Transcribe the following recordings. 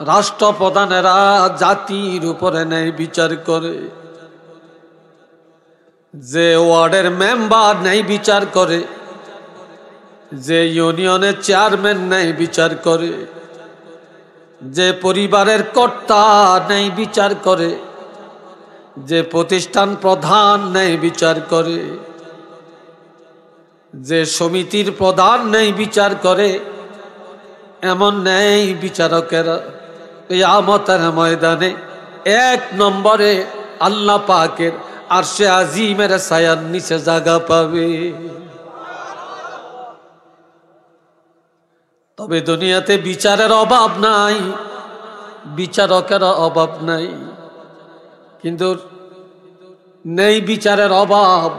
রাষ্ট্রপ্রধানেরা জাতির উপরে ন্যায় বিচার করে, যে ওয়ার্ডের মেম্বার ন্যায় বিচার করে, যে ইউনিয়নের চেয়ারম্যান ন্যায় বিচার করে, যে পরিবারের কর্তা ন্যায় বিচার করে, যে প্রতিষ্ঠান প্রধান ন্যায় বিচার করে, যে সমিতির প্রধান ন্যায় বিচার করে, এমন ন্যায় বিচারকেরা কিয়ামতের ময়দানে এক নম্বরে আল্লাহ পাকের আরশে আজিমের ছায়ার নিচে জায়গা পাবে। তবে দুনিয়াতে বিচারের অভাব নাই, বিচারকের অভাব নাই, কিন্তু নেই বিচারের অভাব।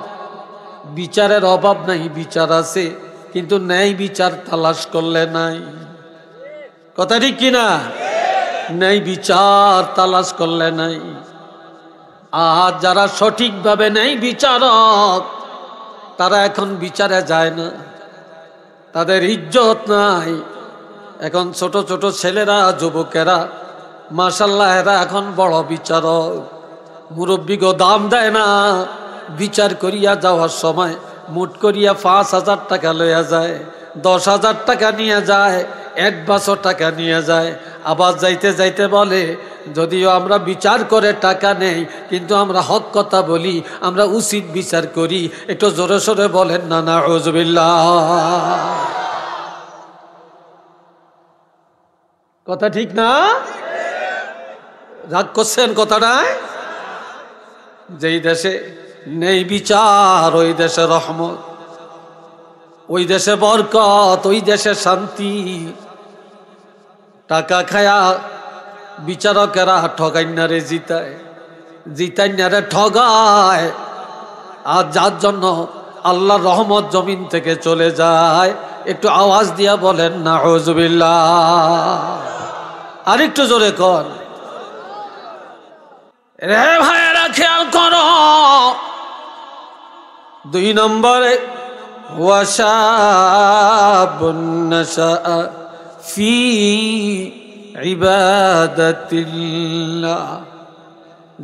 বিচারের অভাব নাই, বিচার আছে, কিন্তু ন্যায় বিচার তালাশ করলে নাই। কথা ঠিক কিনা? ন্যায় বিচার তালাশ করলে নাই। আর যারা সঠিকভাবে ন্যায় বিচারক, তারা এখন বিচারে যায় না, তাদের ইজ্জত নাই। এখন ছোট ছোট ছেলেরা, যুবকেরা, মাশাআল্লাহ, এরা এখন বড় বিচারক। মুরব্বীকে দাম দেয় না, বিচার করিয়া যাওয়ার সময় মুট করিয়া 5,000 টাকা লইয়া যায়, 10,000 টাকা নিয়ে যায়, 1 বছর টাকা নিয়ে যায়। আবার যাইতে যাইতে বলে, যদিও আমরা বিচার করে টাকা নেই, কিন্তু আমরা হক কথা বলি, আমরা উচিত বিচার করি। একটু জোরে সোরে বলেন না নাউযুবিল্লাহ। কথা ঠিক না? রাগ করছেন কথাটা? যেই দেশে নেই বিচার, ওই দেশে রহমত, ওই দেশে বরকত, ওই দেশে শান্তি। টাকা খায়া বিচারকেরা ঠগাইনারে জিতায়, জিতাইনারে ঠগায়। আর যার জন্য আল্লাহর রহমত জমিন থেকে চলে যায়, একটু আওয়াজ দিয়া বলেন নাউযুবিল্লাহ। আর একটু জোরে কর। রে ভাইয়েরা, খেয়াল করো, 2 নম্বরে ওয়াশাবুন নাশা ফি ইবাদাতিল্লাহ।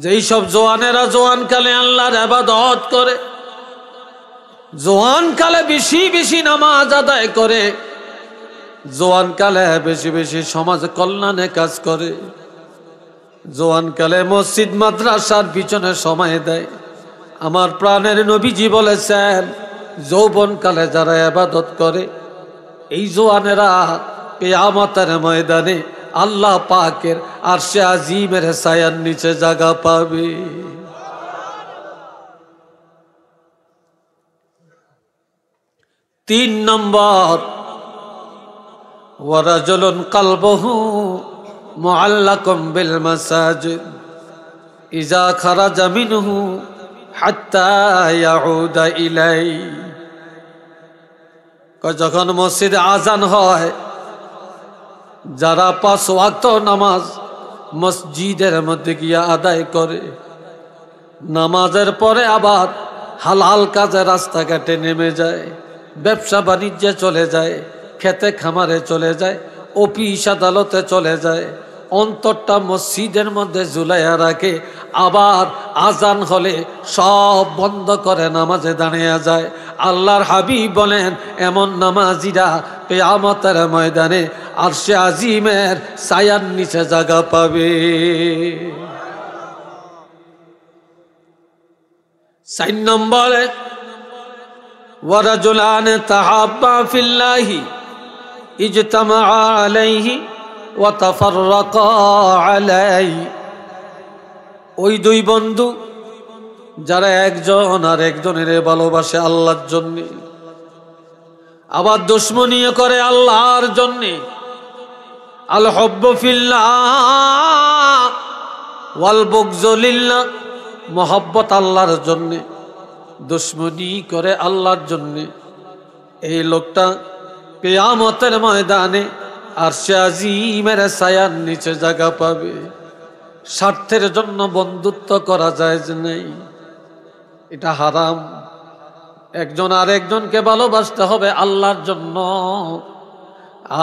যেই সব জওয়ানেরা জওয়ানকালে আল্লাহর ইবাদত করে, জওয়ানকালে বেশি বেশি নামাজ আদায় করে, জওয়ানকালে বেশি বেশি সমাজ কল্যাণে কাজ করে, জওয়ানকালে মসজিদ মাদ্রাসার পিছনে সময় দেয়। আমার প্রাণের নবীজি বলেছেন, যৌবনকালে যারা ইবাদত করে, এই জওয়ানেরা কিয়ামতের ময়দানে আল্লাহ পাকের আরশে আজিমের ছায়ার নিচে জায়গা পাবে। তিন নম্বর, ওয়ারাজুলুন কলবুহু মুআল্লাকুম বিল মাসাজিদ ইযা খারাজা মিনহু হাত্তা ইয়াউদা ইলাই। যখন মসজিদে আজান হয়, যারা 5 ওয়াক্ত নামাজ মসজিদের মধ্যে গিয়া আদায় করে, নামাজের পরে আবার হালাল কাজে রাস্তাঘাটে নেমে যায়, ব্যবসা বাণিজ্যে চলে যায়, খেতে খামারে চলে যায়, অফিস আদালতে চলে যায়, অন্তরটা মসজিদের মধ্যে ঝুলাইয়া রাখে, আবার আজান হলে সব বন্ধ করে নামাজে দাঁড়িয়ে যায়। আল্লাহর হাবিব বলেন, এমন নামাজিরা কিয়ামতের ময়দানে আরশে আজিমের ছায়ার নিচে জায়গা পাবে। 4 নম্বরে ওয়ারাজুলান তাহাব্বা ফিল্লাহি ইজতামা আলাইহি ওয়া তাফাররাকা আলাইহি। ওই 2 বন্ধু যারা একজন আর একজনের ভালোবাসে আল্লাহর জন্য, আবার দুশমনিও করে আল্লাহর জন্য। আল হুব্বু ফিল্লাহ ওয়াল বুগযু লিল্লাহ, মোহাব্বত আল্লাহর জন্য, দুশমনি করে আল্লাহর জন্য। এই লোকটা কিয়ামতের ময়দানে আরশে আজিমের ছায়ার নিচে জায়গা পাবে। স্বার্থের জন্য বন্ধুত্ব করা যায় যে নেই, এটা হারাম। একজন আর একজনকে ভালোবাসতে হবে আল্লাহর জন্য।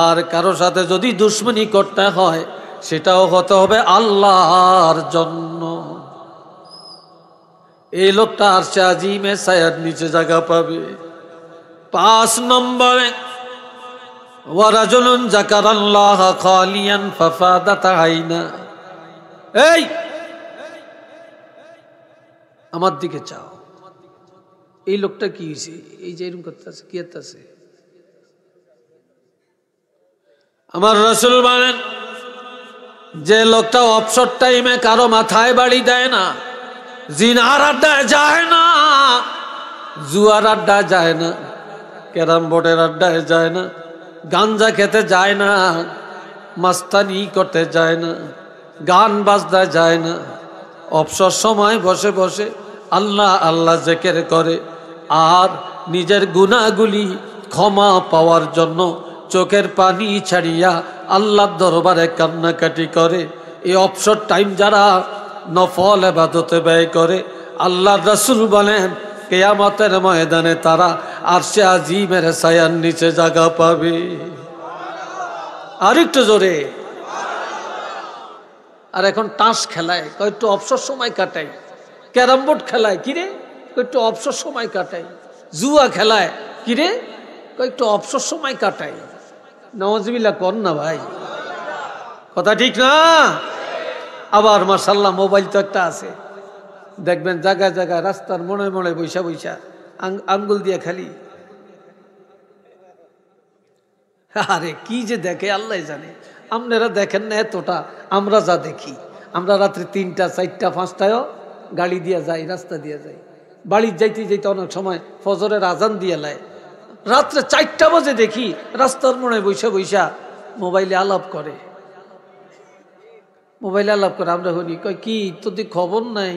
আর কারো সাথে যদি দুশমনি করতে হয়, সেটাও হতে হবে আল্লাহর জন্য। এই লোকটা আরশে আজিমে ছায়ার নিচে জায়গা পাবে। 5 নম্বরে ওয়ারাজুলুন যাকারাল্লাহ খালিয়ান ফাফাদাত আইনা। এই আমার দিকে চাও। এই লোকটা কি হয়েছে? এই যে এরকম করতেছে, কি করতেছে? আমার রাসূল বলেন, যে লোকটা অবসর টাইমে কারো মাথায় বাড়ি দেয় না, জিনার আড্ডায় যায় না, জুয়ার আড্ডায় যায় না, ক্যারাম বোর্ডের আড্ডায় যায় না, গাঞ্জা খেতে যায় না, মাস্তানি করতে যায় না, গান বাজনায় যায় না, অবসর সময় বসে বসে আল্লাহ আল্লাহ জিকির করে আর নিজের গুনাহগুলি ক্ষমা পাওয়ার জন্য চোখের পানি ছাড়িয়া আল্লাহর দরবারে কান্নাকাটি করে, এই অবসর টাইম যারা নফল ইবাদতে ব্যয় করে, আল্লাহর রাসূল বলেন কিয়ামতের ময়দানে তারা আরশে আজিমের ছায়ার নিচে জায়গা পাবে। আরেকটু জোরে। আর এখন তাস খেলায়, একটু অবসর সময় কাটাই। ক্যারাম বোর্ড খেলায়, কিরে একটু অবসর সময় কাটাই। জুয়া খেলায়, কিরে একটু অবসর সময় কাটাই। নাউজুবিল্লাহ কর না ভাই, কথা ঠিক না? আবার মাশাআল্লাহ মোবাইল তো একটা আছে, দেখবেন জায়গায় জায়গায় রাস্তার মোড়ে মোড়ে বৈশা বৈশা আঙ্গুল দিয়ে খালি। আরে কি যে দেখে আল্লাহ জানে। আপনারা দেখেন না এতটা, আমরা যা দেখি। আমরা রাত্রে 3টা 4টা 5টায়ও গাড়ি দিয়ে যাই, রাস্তা দিয়ে যাই। বাড়ির যাইতে যাইতে অনেক সময় ফজরের আজান দিয়ে লাই, রাত্রে 4টা বাজে দেখি রাস্তার মোড়ে বৈশা বৈশা মোবাইলে আলাপ করে। মোবাইলে আলাপ করে আমরা শুনি, কই কি তোর খবর নাই?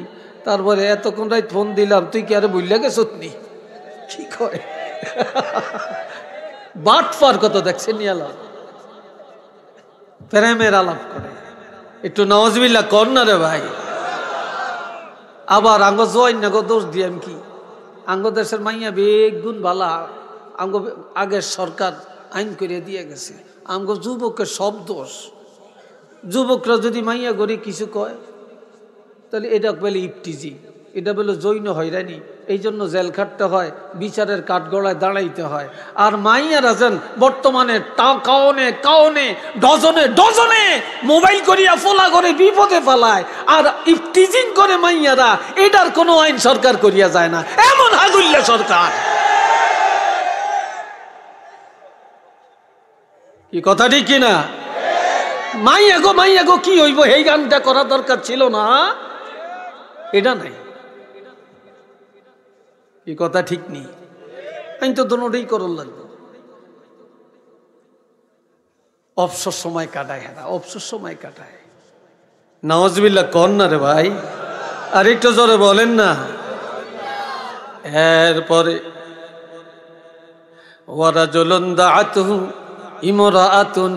তারপরে এতক্ষণ রাত ফোন দিলাম, তুই কি আরে বুঝলে গেছ? কি কয় বাট ফার কত দেখছেন আলাপ, প্রেমের আলাপ করে। একটু নাউজুবিল্লাহ কর না রে ভাই। আবার আঙ্গ জয় না গো দোষ দিয়াম কি, আঙ্গ দেশের মাইয়া বেগুন বালা, আঙ্গ আগের সরকার আইন করে দিয়ে গেছে, আঙ্গ যুবকের সব দোষ। যুবকরা যদি মাইয়া গড়ি কিছু কয়, তাহলে এটা বলে ইফটিজি, এটা বলে জৈন হয়রানি, এই জন্য জেল খাটতে হয়, বিচারের কাঠগড়ায় দাঁড়াইতে হয়। আর মাইয়ারা যেন বর্তমানে কাউনে কাউনে ডজনে ডজনে মোবাইল করিয়া ফোলা করে বিপদে ফেলায়, আর ইফটিজিং করে মাইয়ারা, এটার কোনো আইন সরকার করিয়া যায় না, এমন হাগুল্লা সরকার। কি কথা ঠিক কিনা? মাইয়া গো কি হইব, এই গানটা করা দরকার ছিল না, এটা নাই। এই কথা ঠিক নেই, আমি তো দোনোটাই করল লাগবে। অবসর সময় কাটায়, হ্যাঁ অবসর সময় কাটায়। নাউজুবিল্লাহ কর না রে ভাই, আর একটু জোরে বলেন না। এরপরে ওয়ারাজুলুন দাআতুহু ইমরাআতুন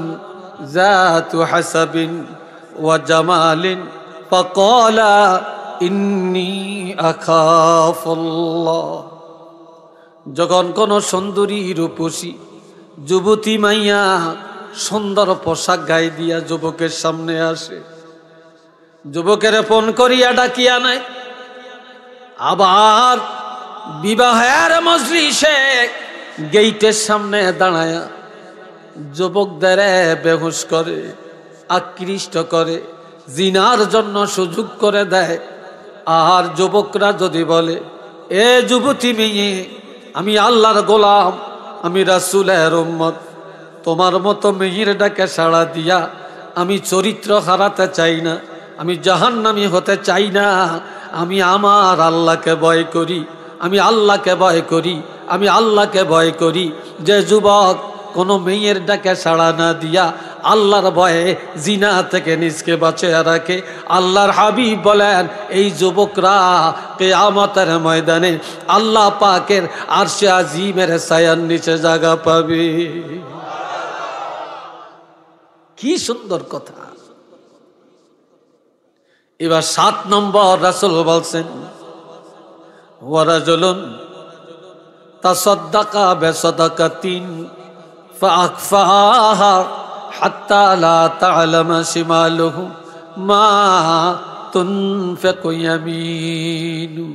যাতু হাসাবিন ওয়া জামালিন ফাকালা ইন্নী আখাফুল্লাহ। যখন কোন সুন্দরী রূপসী যুবতী মাইয়া সুন্দর পোশাক গায়ে দিয়া যুবকের সামনে আসে, যুবকের ফোন করিয়া ডাকিয়া নেয়, আবার বিবাহের মজলিসে গেইটের সামনে দাঁড়ায়া যুবকদের বেহুশ করে, আকৃষ্ট করে, জিনার জন্য সুযোগ করে দেয়। আর যুবকরা যদি বলে, এ যুবতী মেয়ে, আমি আল্লাহর গোলাম, আমি রাসূলের উম্মত, তোমার মতো মেয়ের ডাকে সাড়া দিয়া আমি চরিত্র হারাতে চাই না, আমি জাহান্নামী হতে চাই না, আমি আমার আল্লাহকে ভয় করি, আমি আল্লাহকে ভয় করি, আমি আল্লাহকে ভয় করি। যে যুবক কোনো মেয়ের ডাকে সাড়া না দিয়া আল্লাহর ভয়ে জিনা থেকে নিজকে বাঁচিয়ে রাখে, আল্লাহর হাবিব বলেন এই যুবকরা কিয়ামতের ময়দানে আল্লাহ পাকের আরশে আজিমের ছায়ার নিচে জায়গা পাবে। কি সুন্দর কথা। এবার 7 নম্বর রাসূল বলছেন, ওয়ারাজুলুন তাসাদ্দাকা বিসাদাকাতিন ফাআখফাহা হাত্তা লা তা'লামা শিমালুহু মা তুনফিকু ইয়ামিনু।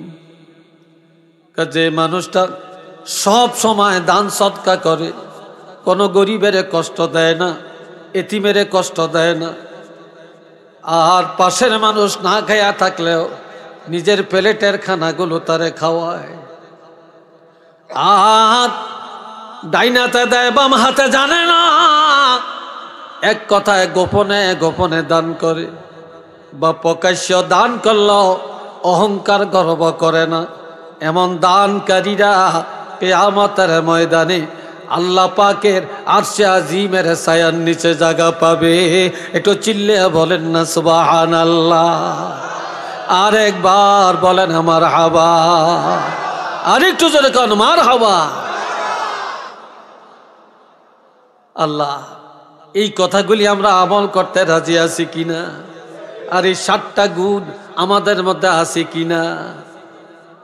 যে মানুষটা সব সময় দান সদকা করে, কোনো গরিবের কষ্ট দেয় না, এতিমের কষ্ট দেয় না, আর পাশের মানুষ না খায়া থাকলেও নিজের প্লেটের খানাগুলো তারে খাওয়ায়, আর ডাইনাতে দেয় বাম হাতে জানে না, এক কথায় গোপনে গোপনে দান করে, বা প্রকাশ্য দান করলেও অহংকার গর্ব করে না, এমন দানকারীরা কিয়ামতের ময়দানে আল্লাহ পাকের আরশে আজিমের ছায়ার নিচে জায়গা পাবে। একটু চিল্লে বলেন না সুবহানাল্লাহ, আর একবার বলেন মারহাবা, আর একটু জোরে কোন মারহাবা। আল্লাহ, এই কথাগুলি আমরা আমল করতে রাজি আছি কিনা? আর এই 7টা গুণ আমাদের মধ্যে আছে কিনা?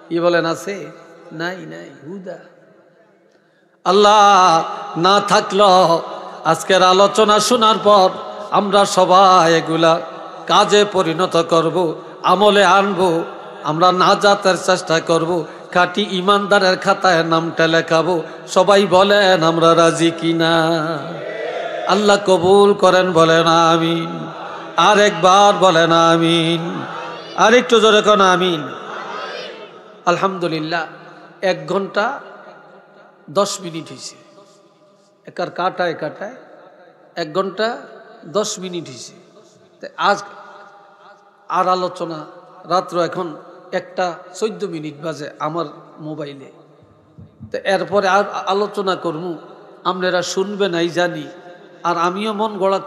কি বলেন, আছে? নাই, নাই, হুদা। আল্লাহ না থাকলো আজকের আলোচনা শোনার পর আমরা সবাই এগুলা কাজে পরিণত করব, আমলে আনবো, আমরা নাজাতের চেষ্টা করব, খাঁটি ইমানদারের খাতায় নামটা লেখাবো। সবাই বলেন আমরা রাজি কিনা? আল্লাহ কবুল করেন, বলেন আমিন। আর একবার বলেন আমিন, আর একটু জোরে কোন আমিন। আলহামদুলিল্লাহ, 1 ঘন্টা 10 মিনিট হয়েছে, একার কাটায় কাটায় 1 ঘন্টা 10 মিনিট হয়েছে। আজ আর আলোচনা রাত্র এখন 1:14 মিনিট বাজে আমার মোবাইলে। তো এরপরে আর আলোচনা করবো, আপনারা শুনবে নাই জানি, আর আমিও মন গড়া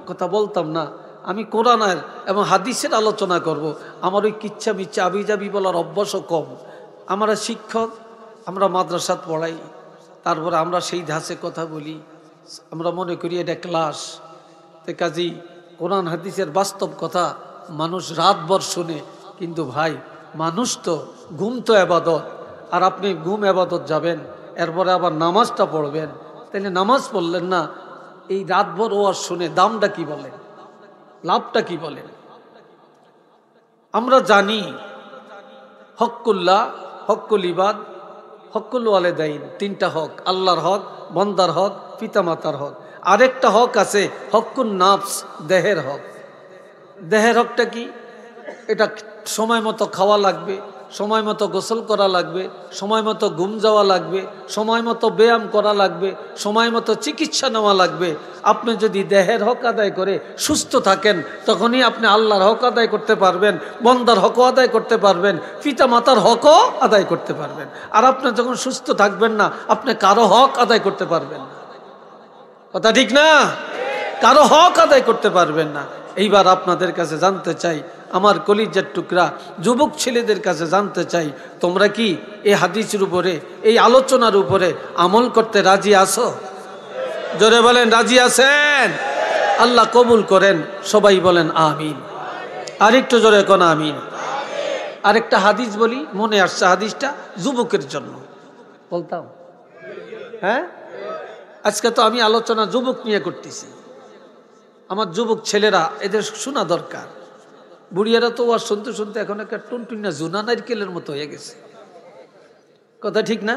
কথা বলতাম না। আমি কোরআনের এবং হাদিসের আলোচনা করব। আমার ওই কিচ্ছা মিচ্ছা আবিজাবি বলার অভ্যাসও কম। আমরা শিক্ষক, আমরা মাদ্রাসাত পড়াই, তারপরে আমরা সেই ধাঁচে কথা বলি, আমরা মনে করি এটা ক্লাস। তো কাজী কোরআন হাদিসের বাস্তব কথা মানুষ রাতভর শুনে, কিন্তু ভাই মানুষ তো ঘুম তো এবাদত, আর আপনি ঘুম এবাদত যাবেন, এরপরে আবার নামাজটা পড়বেন, তাহলে নামাজ পড়লেন না, এই রাতভর ওয়াজ শুনে দামটা কি বলেন, লাভটা কি বলেন? আমরা জানি হক্কুল্লাহ, হক্কুল ইবাদ, হক্কুল ওয়ালিদাইন, 3টা হক, আল্লাহর হক, বান্দার হক, পিতামাতার হক। আরেকটা হক আছে হক্কুন নাফস, দেহের হক। দেহের হকটা কি? এটা সময় মতো খাওয়া লাগবে, সময় মতো গোসল করা লাগবে, সময় মতো ঘুম যাওয়া লাগবে, সময় মতো ব্যায়াম করা লাগবে, সময় মতো চিকিৎসা নেওয়া লাগবে। আপনি যদি দেহের হক আদায় করে সুস্থ থাকেন, তখনই আপনি আল্লাহর হক আদায় করতে পারবেন, বন্দার হকও আদায় করতে পারবেন, পিতা মাতার হকও আদায় করতে পারবেন। আর আপনি যখন সুস্থ থাকবেন না, আপনি কারো হক আদায় করতে পারবেন না। কথা ঠিক না? কারো হক আদায় করতে পারবেন না। এইবার আপনাদের কাছে জানতে চাই, আমার কলিজার টুকরা যুবক ছেলেদের কাছে জানতে চাই, তোমরা কি এই হাদিসের উপরে, এই আলোচনার উপরে আমল করতে রাজি আছো? জোরে বলেন, রাজি আছেন? আল্লাহ কবুল করেন, সবাই বলেন আমিন। আরেকটু জোরে কোন আমিন। আরেকটা হাদিস বলি, মনে আসছে হাদিসটা যুবকের জন্য বলতাম। হ্যাঁ, আজকে তো আমি আলোচনা যুবক নিয়ে করতেছি। আমার যুবক ছেলেরা, এদের শোনা দরকার। বুড়িয়ারা তো আর শুনতে শুনতে এখন একটা টুনটুনা জুনা নারকেলের মতো হয়ে গেছে। কথা ঠিক না?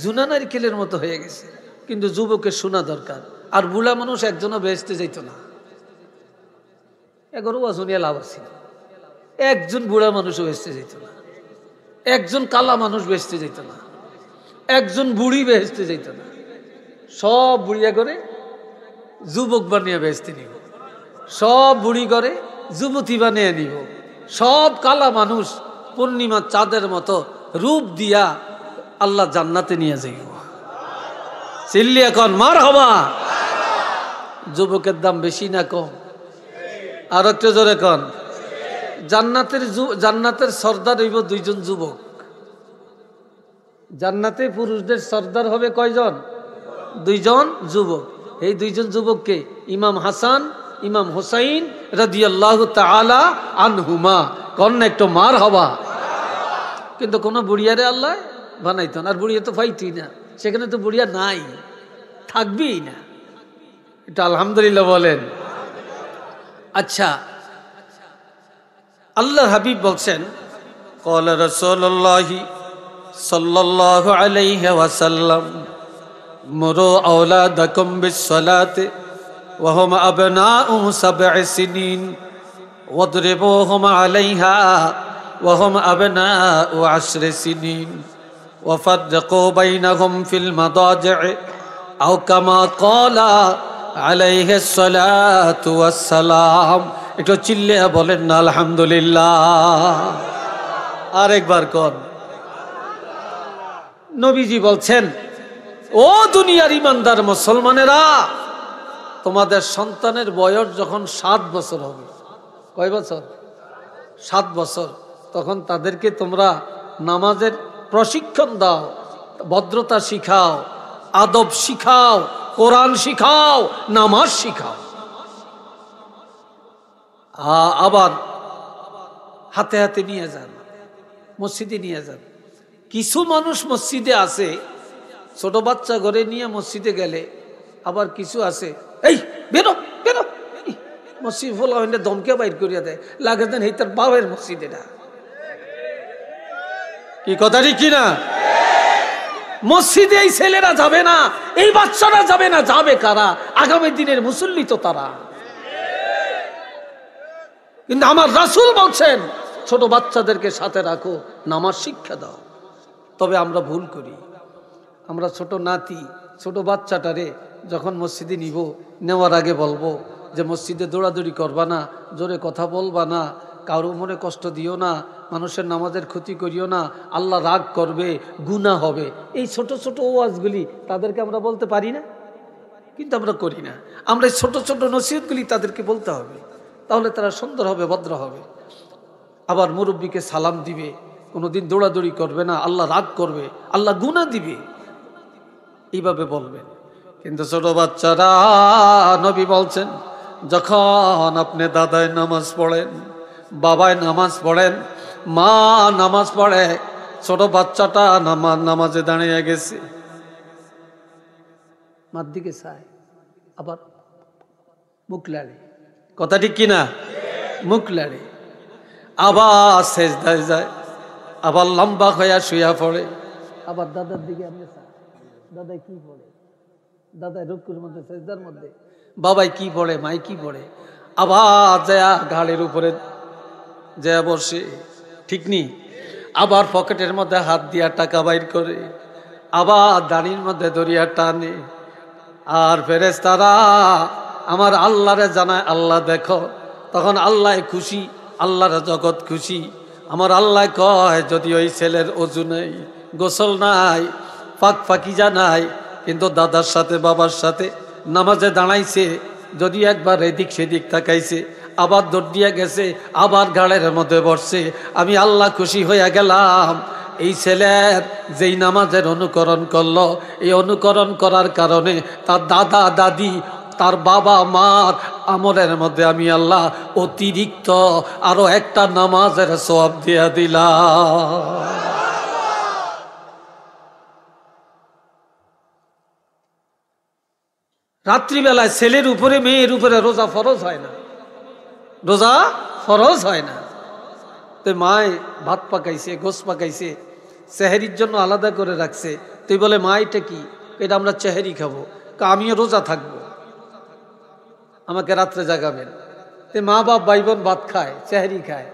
জুনা নারকেলের মতো হয়ে গেছে, কিন্তু যুবকের শোনা দরকার। আর বুড়া মানুষ একজনও বেহেশতে যাইত না, এগারো শুনিয়া লাভ আছে। একজন বুড়া মানুষও বেহেশতে যাইত না, একজন কালা মানুষ বেহেশতে যাইত না, একজন বুড়ি বেহেশতে যাইত না। সব বুড়িয়া করে যুবক বানিয়ে বেহেশতে নিব, সব বুড়ি করে যুবতী বানিয়ে নিব, সব কালা মানুষ পূর্ণিমার চাঁদের মতো রূপ দিয়া আল্লাহ জান্নাতে নিয়ে যাইব। চিল্লি এখন মারহাবা। যুবকের দাম বেশি না কম? আর একটু জোরে কন। জান্নাতের সর্দার হইব 2জন যুবক। জান্নাতে পুরুষদের সর্দার হবে কয়জন? 2জন যুবক। এই 2জন যুবককে ইমাম হাসান, ইমাম হুসাইন রাদিয়াল্লাহু তাআলা আনহুমা। কোন একটু মারহাবা। কিন্তু কোন বুড়িয়ারে আল্লাহ বানাইতেন, আর বুড়িয়া তো পাইতই না, সেখানে তো বুড়িয়া নাই, থাকবেই না। এটা আলহামদুলিল্লাহ বলেন। আচ্ছা, আল্লাহর হাবিব বলছেন, ক্বালা রাসূলুল্লাহি সাল্লাল্লাহু আলাইহি ওয়াসাল্লাম, মুরু আওলাদাকুম বিস-সালাতি ওয়া হুম আবনাউ 7 সিনিন ওয়াদরিবুহুম আলাইহা ওয়া হুম আবনাউ 10 সিনিন ওয়া ফাররিকু বাইনাহুম ফিল মাদাজি'i আও কামা ক্বালা আলাইহিস সালাতু ওয়াস সালাম। একটু চিল্লে বলেন না আলহামদুলিল্লাহ। আরেকবার কোন। নবীজি বলছেন, ও দুনিয়ার ইমানদার মুসলমানেরা, তোমাদের সন্তানের বয়স যখন 7 বছর হবে, কয় বছর? 7 বছর, তখন তাদেরকে তোমরা নামাজের প্রশিক্ষণ দাও, ভদ্রতা শিখাও, আদব শিখাও, কোরআন শিখাও, নামাজ শিখাও। আবার হাতে হাতে নিয়ে যান, মসজিদে নিয়ে যান। কিছু মানুষ মসজিদে আছে, ছোট বাচ্চা ঘরে নিয়ে মসজিদে গেলে, আবার কিছু আছে এই বেরো বেরো, মসজিদ ফোলা হইলে দমকে বাইর করিয়া দেয়, লাগে দেন এই তার বাবের মসজিদ। এটা কি কথা ঠিক কিনা? মসজিদে এই ছেলেরা যাবে না, এই বাচ্চারা যাবে না, যাবে কারা? আগামী দিনের মুসল্লি তো তারা। কিন্তু আমার রাসূল বলছেন, ছোট বাচ্চাদেরকে সাথে রাখো, নামাজ শিক্ষা দাও। তবে আমরা ভুল করি, আমরা ছোট নাতি, ছোট বাচ্চাটারে যখন মসজিদে নিব, নেওয়ার আগে বলবো যে মসজিদে দৌড়াদৌড়ি করবা না, জোরে কথা বলবা না, কারো মনে কষ্ট দিও না, মানুষের নামাজের ক্ষতি করিও না, আল্লাহ রাগ করবে, গুনাহ হবে। এই ছোট ছোট ওয়াজগুলি তাদেরকে আমরা বলতে পারি না, কিন্তু আমরা করি না। আমরা এই ছোট ছোট নসিহতগুলি তাদেরকে বলতে হবে, তাহলে তারা সুন্দর হবে, ভদ্র হবে। আবার মুরব্বীকে সালাম দিবে, কোনোদিন দৌড়াদৌড়ি করবে না, আল্লাহ রাগ করবে, আল্লাহ গুনাহ দিবে, এইভাবে বলবেন। কিন্তু ছোট বাচ্চারা, নবী বলছেন, যখন আপনি দাদায় নামাজ পড়েন, বাবায় নামাজ পড়েন, মা নামাজ পড়ে, ছোট বাচ্চাটা নামাজে দাঁড়িয়ে গেছে, মার দিকে চায়, আবার মুখ লাড়ে, কথা ঠিক কিনা? মুখ লাড়ে, আবার সেজদায় যায়, আবার লম্বা হইয়া শুয়া পড়ে, আবার দাদার দিকে আপনি চায়, দাদাই কি পড়ে, দাদাই রুকুর মধ্যে, সেজদার মধ্যে, বাবাই কি পড়ে, মাই কি পড়ে, আবার যায় ঘাড়ের উপরে যায় বসে, ঠিক নি? আবার পকেটের মধ্যে হাত দিয়া টাকা বাইর করে, আবার দাড়ির মধ্যে দরিয়া টানে। আর ফেরেশতারা আমার আল্লাহরে জানায়, আল্লাহ দেখো। তখন আল্লাহ খুশি, আল্লাহর জগৎ খুশি। আমার আল্লাহ কয়, যদি ওই ছেলের ওযু নেই, গোসল নাই, পাক পাকিজা নাই, কিন্তু দাদার সাথে বাবার সাথে নামাজে দাঁড়াইছে, যদি একবার এদিক সেদিক তাকাইছে, আবার দৌড় দিয়া গেছে, আবার ঘাড়ের মধ্যে বসছে, আমি আল্লাহ খুশি হইয়া গেলাম। এই ছেলের যেই নামাজের অনুকরণ করলো, এই অনুকরণ করার কারণে তার দাদা দাদি, তার বাবা মার আমলের মধ্যে আমি আল্লাহ অতিরিক্ত আরো একটা নামাজের সওয়াব দিয়া দিলাম। রাত্রিবেলায় ছেলের উপরে মেয়ের উপরে রোজা ফরজ হয় না, রোজা ফরজ হয় না। তো মায় ভাত পাকাইছে, গোশ পাকাইছে, সেহেরির জন্য আলাদা করে রাখছে। তুই বলে, মা এটা কি? এটা আমরা সেহেরি খাবো। আমিও রোজা থাকবো, আমাকে রাত্রে জাগাবেন। তো মা বাপ ভাই বোন ভাত খায়, সেহেরি খায়,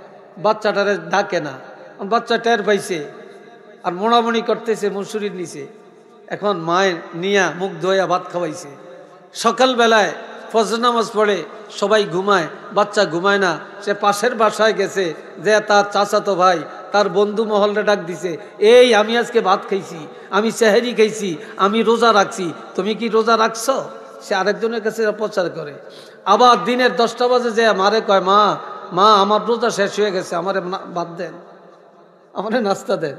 বাচ্চাটারে ডাকে না। বাচ্চা টের পাইছে আর মোড়ামুড়ি করতেছে মুসুরির নিচে। এখন মায়ের নিয়া মুখ ধোয়া ভাত খাওয়াইছে। সকালবেলায় ফজর নামাজ পড়ে সবাই ঘুমায়, বাচ্চা ঘুমায় না। সে পাশের বাসায় গেছে, যে তার চাচাতো ভাই, তার বন্ধু মহলরে ডাক দিছে, এই আমি আজকে ভাত খাইছি, আমি সেহেরি খাইছি, আমি রোজা রাখছি, তুমি কি রোজা রাখছো? সে আরেকজনের কাছে প্রচার করে। আবার দিনের 10টা বাজে যে মারে কয়, মা মা আমার রোজা শেষ হয়ে গেছে, আমারে ভাত দেন, আমারে নাস্তা দেন,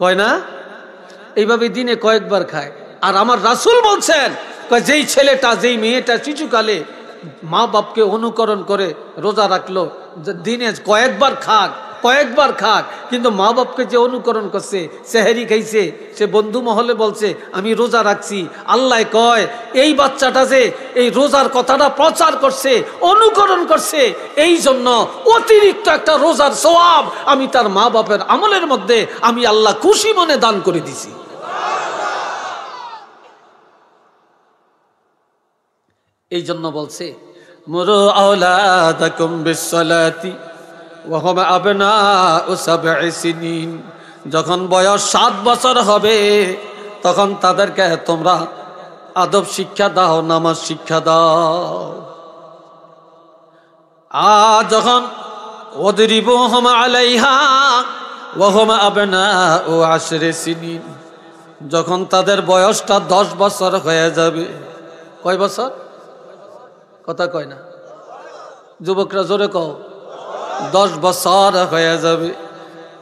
কয় না? এইভাবে দিনে কয়েকবার খায়। আর আমার রাসূল বলছেন, যেই ছেলেটা, যেই মেয়েটা শিশুকালে মা বাপকে অনুকরণ করে রোজা রাখলো, দিনে কয়েকবার খাক, কয়েকবার খাক, কিন্তু মা বাপকে যে অনুকরণ করছে, সেহেরি খাইছে, সে বন্ধু মহলে বলছে আমি রোজা রাখছি, আল্লাহ কয় এই বাচ্চাটা যে এই রোজার কথাটা প্রচার করছে, অনুকরণ করছে, এই জন্য অতিরিক্ত একটা রোজার সওয়াব আমি তার মা বাপের আমলের মধ্যে আমি আল্লাহ খুশি মনে দান করে দিছি। এই জন্য বলছে মুরু আওলাদাকুম বিসসালাতি ওয়া হুম আবনাউ সাবঈ সিনিন, যখন বয়স 7 বছর হবে তখন তাদেরকে তোমরা আদব শিক্ষা দাও, নামাজ শিক্ষা দাও। আর যখন ওয়াদরিবুহুম আলাইহা ওয়া হুম আবনাউ 10 সিনিন, যখন তাদের বয়সটা 10 বছর হয়ে যাবে, কয় বছর? কথা কয় না যুবকরা, জোরে কও। 10 বছর হয়ে যাবে,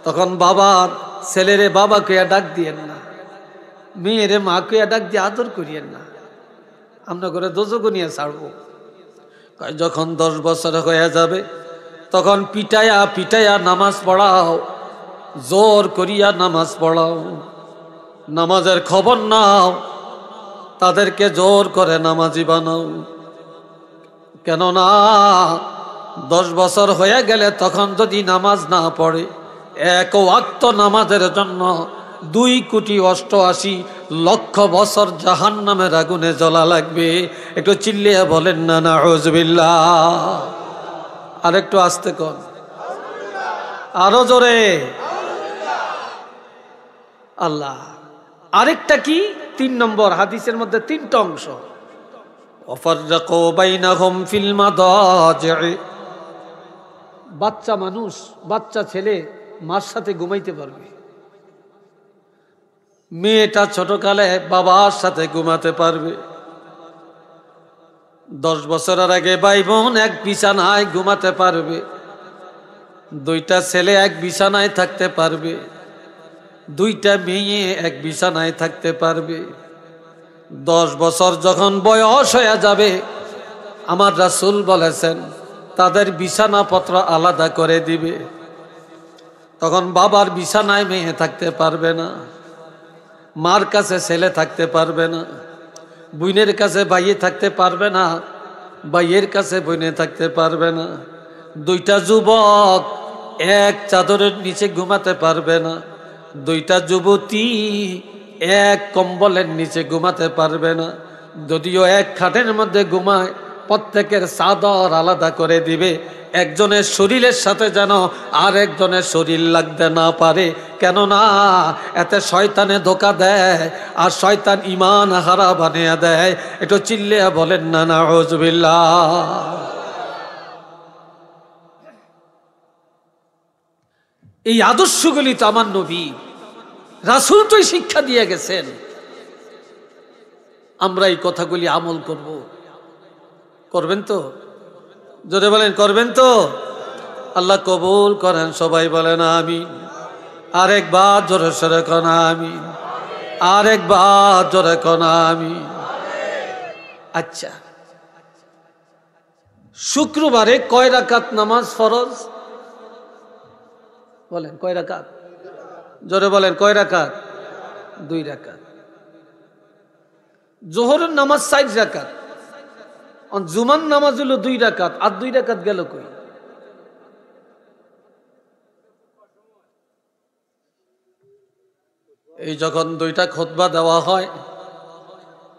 তখন বাবার ছেলেরে বাবাকে ডাক দিয়েন না, মেয়েরে মাকে ডাক দিয়ে আদর করিয়েন না, আমরা করে দোজগো নিয়ে ছাড়বো। যখন 10 বছর হয়ে যাবে তখন পিটায়া পিটায়া নামাজ পড়াও, জোর করিয়া নামাজ পড়াও, নামাজের খবর নাও, তাদেরকে জোর করে নামাজি বানাও। কেননা 10 বছর হয়ে গেলে তখন যদি নামাজ না পড়ে, 1 ওয়াক্ত নামাজের জন্য 2,88,00,000 বছর জাহান্নামের আগুনে জ্বলা লাগবে। একটু চিল্লিয়ে বলেন না নাউযুবিল্লাহ। আর একটু আস্তে কর, আরো জোরে। আল্লাহ আরেকটা কি, 3 নম্বর হাদিসের মধ্যে 3টা অংশ। ওয়াফাররাকু বাইনাহুম ফিল মাদাজি'i, বাচ্চা মানুষ, বাচ্চা ছেলে মার সাথে ঘুমাইতে পারবে, মেয়েটা ছোটকালে বাবার সাথে ঘুমাতে পারবে। 10 বছরের আগে ভাই বোন এক বিছানায় ঘুমাতে পারবে, 2টা ছেলে এক বিছানায় থাকতে পারবে, 2টা মেয়ে এক বিছানায় থাকতে পারবে। 10 বছর যখন বয়স হয়ে যাবে, আমার রাসূল বলেছেন তাদের বিছানাপত্র আলাদা করে দিবে। তখন বাবার বিছানায় মেয়ে থাকতে পারবে না, মার কাছে ছেলে থাকতে পারবে না, বোনের কাছে ভাইয়ে থাকতে পারবে না, ভাইয়ের কাছে বোনে থাকতে পারবে না। 2টা যুবক এক চাদরের নিচে ঘুমাতে পারবে না, 2টা যুবতী এক কম্বলের নিচে ঘুমাতে পারবে না। যদিও এক খাটের মধ্যে ঘুমায়, প্রত্যেকের চাদর আলাদা করে দিবে, একজনের শরীরের সাথে যেন আর একজনের শরীর লাগতে না পারে। কেননা এতে শয়তানে ধোকা দেয়, আর শয়তান ঈমান হারা বানিয়ে দেয়। একটু চিল্লিয়া বলেন না নাউযুবিল্লাহ। এই আদর্শগুলি তো আমার নবী রাসূল তো শিক্ষা দিয়ে গেছেন, আমরা এই কথাগুলি আমল করব। করবেন তো? জোরে বলেন, করবেন তো? আল্লাহ কবুল করেন, সবাই বলেন আমিন। আরেকবার জোরে সরে কোন আমিন, আরেকবার জোরে কোন আমিন। আচ্ছা, শুক্রবারে কয় রাকাত নামাজ ফরজ? বলেন কয় রাকাত? জোরে বলেন কয় রাকাত? 2 রাকাত। জোহরের নামাজ 4 রাকাত, জুমার নামাজ হলো 2 রাকাত, আর 2 রাকাত গেল কই? এই যখন 2টা খুতবা দেওয়া হয়,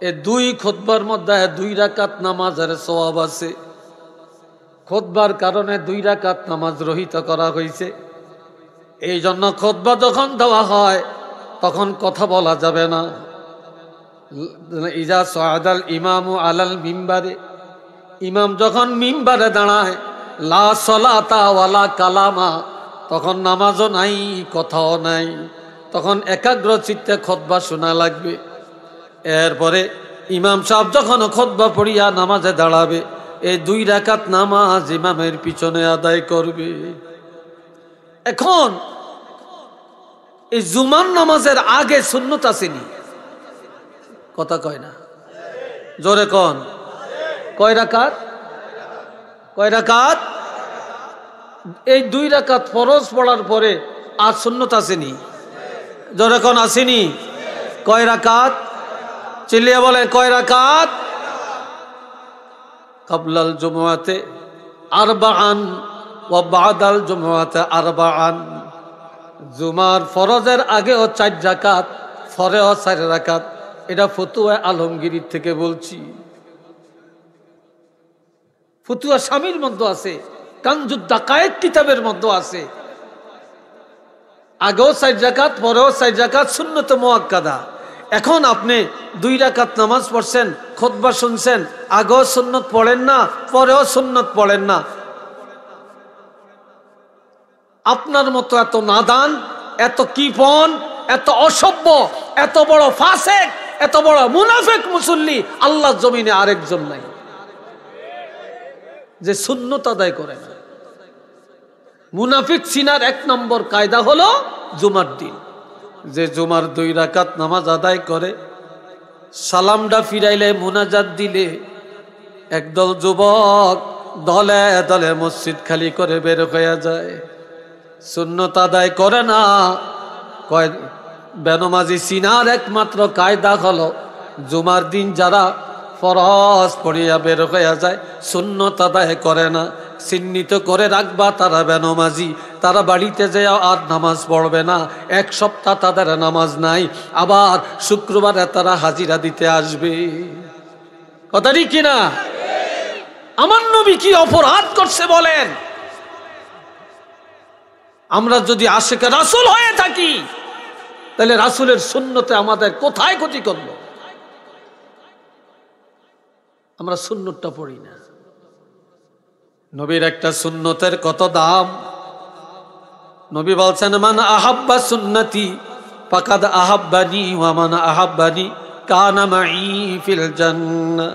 এই 2 খুতবার মধ্যে 2 রাকাত নামাজের সওয়াব আছে। খুতবার কারণে 2 রাকাত নামাজ রহিত করা হয়েছে। এই জন্য খুতবা যখন দেওয়া হয় তখন কথা বলা যাবে না। ইজা সাআদাল ইমামু আলাল মিম্বারে, ইমাম যখন মিম্বারে দাঁড়ায়, লা সলাতা ওয়ালা কালামা, তখন নামাজও নাই, কথাও নাই, তখন একাগ্র চিত্তে খুতবা শোনা লাগবে। এরপরে ইমাম সাহেব যখন খুতবা পড়িয়া নামাজে দাঁড়াবে, এই 2 রাকাত নামাজ ইমামের পিছনে আদায় করবে। এখন এই জুমার নামাজের আগে সুন্নত আসেনি, কথা কয় না, জোরে কোন। কয় রাকাত? কয় রাকাত? এই 2 রাকাত ফরজ পড়ার পরে আর সুন্নত আসেনি? যখন আসেনি, কয় রাকাত? চিল্লিয়ে বলে কয় রাকাত? কাবলাল জুমআতে আরবাআন ওয়া বাদাল জুমআতে আরবাআন। জুমার ফরজের আগেও 4 রাকাত, পরেও 4 রাকাত। এটা ফতুয়া আলমগীর থেকে বলছি। ফতুয়া স্বামীর মধ্যে আছে, কানজুদ দাকায়েক কিতাবের মধ্যে আছে। আগেও 4 রাকাত, পরেও 4 রাকাত সুন্নত মুআক্কাদা। এখন আপনি 2 রাকাত নামাজ পড়ছেন, খুতবা শুনছেন, আগেও সুন্নত পড়েন না, পরেও সুন্নত পড়েন না। আপনার মতো এত নাদান, এত কৃপণ, এত অসভ্য, এত বড় ফাসেক, এত বড় মুনাফিক মুসল্লি আল্লাহর জমিনে আরেকজন নাই যে সুন্নত আদায় করে না। মুনাফিক চিনার 1 নম্বর কায়দা হলো জুমার দিন, যে জুমার 2 রাকাত নামাজ আদায় করে, সালামটা ফিরাইলে, মুনাজাত দিলে, একদল যুবক দলে দলে মসজিদ খালি করে বের হয়ে যায়, সুন্নত আদায় করে না। কয় বেনমাজি চিনার একমাত্র কায়দা হলো জুমার দিন যারা ফরজ পড়িয়া বের হয়ে যায়, সুন্নত আদায় করে না, চিহ্নিত করে রাখবা তারা বেনমাজি। তারা বাড়িতে যায় আর নামাজ পড়বে না, 1 সপ্তাহ তাদের নামাজ নাই, আবার শুক্রবারে তারা হাজিরা দিতে আসবে। কথা ঠিক কিনা? আমার নবী কি অপরাধ করছে বলেন? আমরা যদি আশিকে রাসূল হয়ে থাকি, তাহলে রাসূলের সুন্নতে আমাদের কোথায় ক্ষতি করলো? আমরা সুন্নতটা পড়ি না। নবীর একটা সুন্নতের কত দাম। নবী বলছেন, মান আহাব্বা সুন্নতি ফাকাদ আহাব্বানি ওয়া মান আহাব্বানি কানা মাই ফিল জান্নাহ।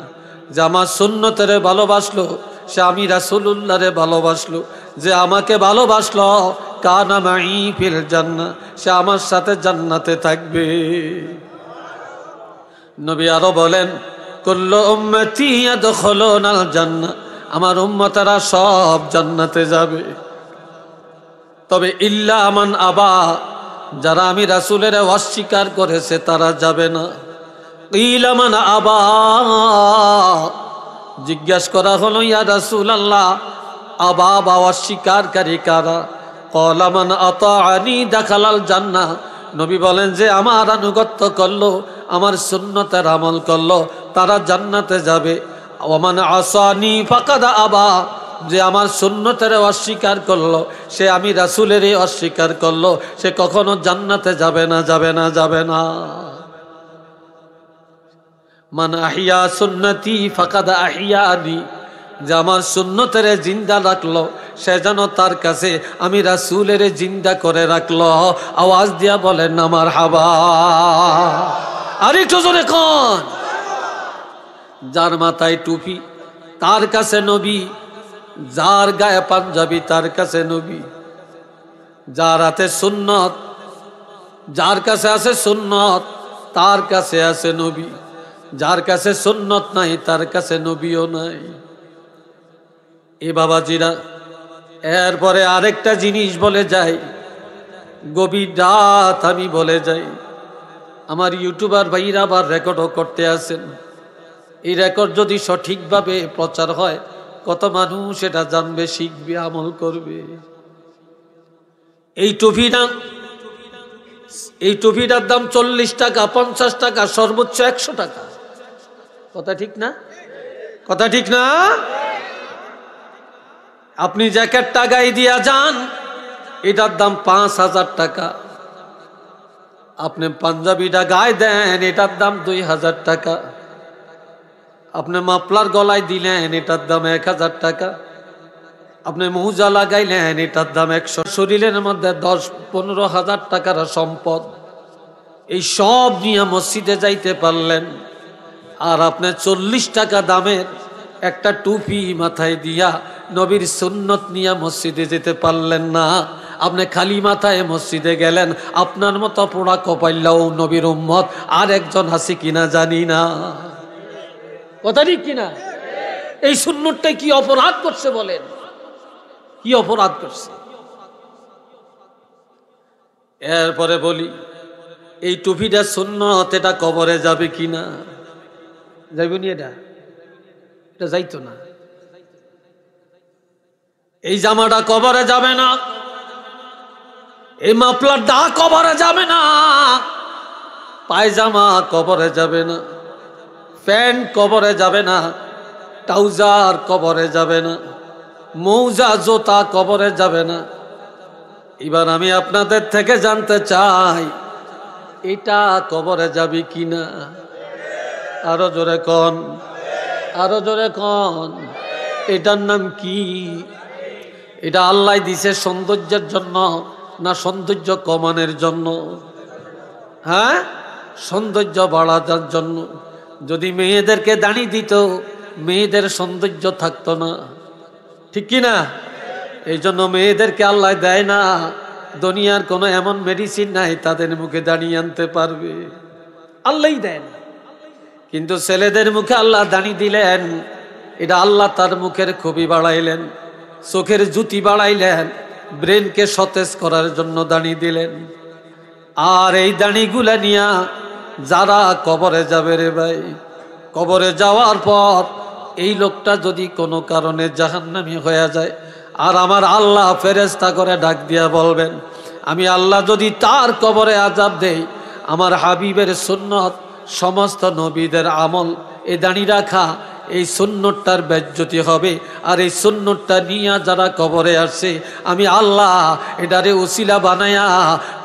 যে আমার সুন্নতের ভালোবাসলো, সে আমি রাসূলুল্লাহরে ভালোবাসলো। যে আমাকে ভালোবাসলো, কানা মাই ফিল জান্নাহ, সে আমার সাথে জান্নাতে থাকবে। নবী আরো বলেন, কুল্লু উম্মতি ইয়াদখুলুনাল জান্নাহ, আমার উম্মতেরা সব জান্নাতে যাবে, তবে ইল্লা মান আবা, যারা আমি রাসূলের অস্বীকার করেছে তারা যাবে না। ইলা মান আবা, জিজ্ঞেস করা হলো, ইয়া রাসূলুল্লাহ, আবা বা অস্বীকারী কারা? ক্বালা মান আতাআনি দাখালাল জান্নাহ। নবী বলেন, যে আমার আনুগত্য করলো, আমার সুন্নতের আমল করলো, তারা জান্নাতে যাবে। ওমান আসানি ফাকাদ আবা, যে আমার সুন্নতের অস্বীকার করলো, সে আমি রাসূলের অস্বীকার করলো, সে কখনো জান্নাতে যাবে না, যাবে না, যাবে না। মান আহিয়া সুন্নতি ফাকাদ আহিয়ানি, যে আমার সুন্নতের জিন্দা রাখলো, সে যেন তার কাছে আমি রাসূলের জিন্দা করে রাখলো। আওয়াজ দিয়া বলেন না মারহাবা। আরেকটু জোরে কোন? যার মাথায় টুপি তার কাছে নবী, যার গায়ে পাঞ্জাবি তার কাছে নবী, যার হাতে সুন্নত, যার কাছে আছে সুন্নত তার কাছে আছে নবী, যার কাছে সুন্নত নাই তার কাছে নবীও নাই। এ বাবাজিরা, এরপরে আরেকটা জিনিস বলে যাই, গভীর রাত আমি বলে যাই, আমার ইউটিউবার ভাইরা আবার রেকর্ডও করতে আসেন। এই রেকর্ড যদি সঠিকভাবে প্রচার হয়, কত মানুষ এটা জানবে, শিখবে, আমল করবে। এই টুপিটার দাম 40 টাকা, 50 টাকা, সর্বোচ্চ 100 টাকা। কথা ঠিক না? কথা ঠিক না? আপনি জ্যাকেটটা গায়ে দিয়া যান, এটার দাম 5000 টাকা। আপনি পাঞ্জাবিটা গায়ে দেন, এটার দাম 2000 টাকা। আপনি মাফলার গলায় দিলেন, এটার দাম 1000 টাকা। আপনি মোজা লাগাইলেন, এটার দাম 100। শরীরের মধ্যে 10-15 হাজার টাকার সম্পদ, এই সব নিয়ে মসজিদে যাইতে পারলেন, আর আপনি 40 টাকা দামের একটা টুপি মাথায় দিয়া নবীর সুন্নত নিয়ে মসজিদে যেতে পারলেন না। আপনি খালি মাথায় মসজিদে গেলেন। আপনার মতো পোড়া কপাইল্লাও নবীর উম্মত আর একজন আছে কিনা জানি না। কথা ঠিক কিনা? এই সুন্নতটাই কি অপরাধ করছে বলেন? কি অপরাধ করছে? এরপরে বলি, এই টুপিটা সুন্নত, এটা কবরে যাবে কিনা? যাইব নি? এটা যাইতো না। এই জামাটা কবরে যাবে না, এই মাফলারটা কবরে যাবে না, পায়জামা কবরে যাবে না, প্যান্ট কবরে যাবে না, ট্রাউজার কবরে যাবে না, মৌজা জোতা কবরে যাবে না। এবার আমি আপনাদের থেকে জানতে চাই, এটা কবরে যাবে কিনা? আরো জোরে কন, আরো জোরে কন। এটার নাম কি? এটা আল্লাহ দিছে সৌন্দর্যের জন্য না সৌন্দর্য কমানোর জন্য? হ্যাঁ, সৌন্দর্য বাড়ানোর জন্য। যদি মেয়েদেরকে দাড়ি দিত, মেয়েদের সৌন্দর্য থাকতো না, ঠিক কি না? এই জন্য মেয়েদেরকে আল্লাহ দেয় না। দুনিয়ার কোনো এমন মেডিসিন নাই তাদের মুখে দাড়ি আনতে পারবে, আল্লাহই দেন। কিন্তু ছেলেদের মুখে আল্লাহ দাড়ি দিলেন, এটা আল্লাহ তার মুখের খুবই বাড়াইলেন, চোখের জ্যোতি বাড়াইলেন, ব্রেনকে সতেজ করার জন্য দাড়ি দিলেন। আর এই দাড়িগুলা নিয়া যারা কবরে যাবে রে ভাই, কবরে যাওয়ার পর এই লোকটা যদি কোনো কারণে জাহান্নামী হয়ে যায়, আর আমার আল্লাহ ফেরেশতা করে ডাক দিয়া বলবেন, আমি আল্লাহ যদি তার কবরে আযাব দেই, আমার হাবিবের সুন্নত, সমস্ত নবীদের আমল, এই দাড়ি রাখা, এই সুন্নতটার বেজ্জতি হবে। আর এই সুন্নতটা নিয়ে যারা কবরে আসছে, আমি আল্লাহ এটারে উসিলা বানায়া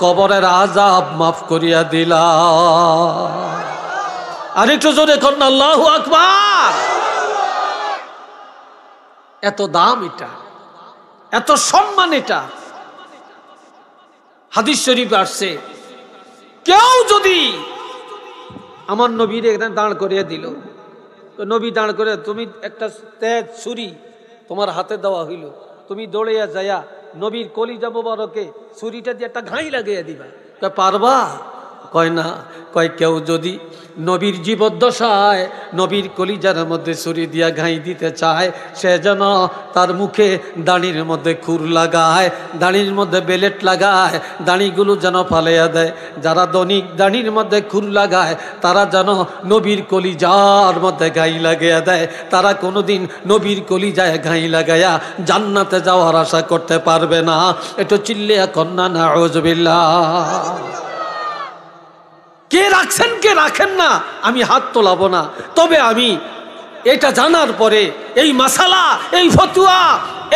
কবরের আযাব মাফ করিয়া দিলাম। আরেকটু জোরে করুন আল্লাহু আকবার। এত দাম এটা, এত সম্মান এটা। হাদিস শরীফে আসছে, কেউ যদি আমার নবীর এখানে দাঁড় করিয়ে দিল, নবী দাঁড় করে, তুমি একটা তেজ ছুরি তোমার হাতে দেওয়া হইল, তুমি দৌড়িয়া যাইয়া নবীর কলিজা মোবারকে ছুরিটা দিয়ে একটা ঘাই লাগিয়ে দিবা, পারবা? কয় না। কয় কেউ যদি নবীর জীবদ্দশায় নবীর কলিজার মধ্যে ছুরি দিয়া ঘাই দিতে চায়, সে যেন তার মুখে দাড়ির মধ্যে খুর লাগায়, দাড়ির মধ্যে বেলেট লাগায়, দাড়িগুলো যেন ফালাইয়া দেয়। যারা দৈনিক দাড়ির মধ্যে খুর লাগায়, তারা যেন নবীর কলিজার মধ্যে ঘাই লাগাইয়া দেয়। তারা কোনোদিন নবীর কলিজায় ঘাই লাগাইয়া জান্নাতে যাওয়ার আশা করতে পারবে না। একটু চিল্লিয়া কন্যা নাউযুবিল্লাহ। কে রাখছেন কে রাখেন না আমি হাত তোলাবো না, তবে আমি এটা জানার পরে, এই মাসালা, এই ফতুয়া,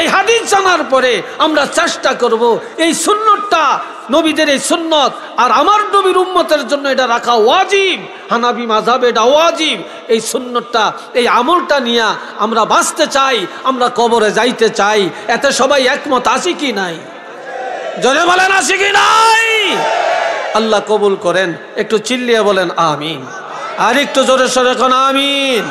এই হাদিস জানার পরে আমরা চেষ্টা করব এই সুন্নতটা, নবীদের এই সুন্নত আর আমার নবীর উম্মতের জন্য এটা রাখা ওয়াজিব। হানাফি মাযহাবে এটা ওয়াজিব। এই সুন্নতটা, এই আমলটা নিয়ে আমরা বাঁচতে চাই, আমরা কবরে যাইতে চাই। এতে সবাই একমত আছি কি নাই? জোরে বলেন আছি কি নাই? আল্লাহ কবুল করেন। একটু চিল্লিয়ে বলেন আমিন। আর একটু জোরে সরে কোন আমিন।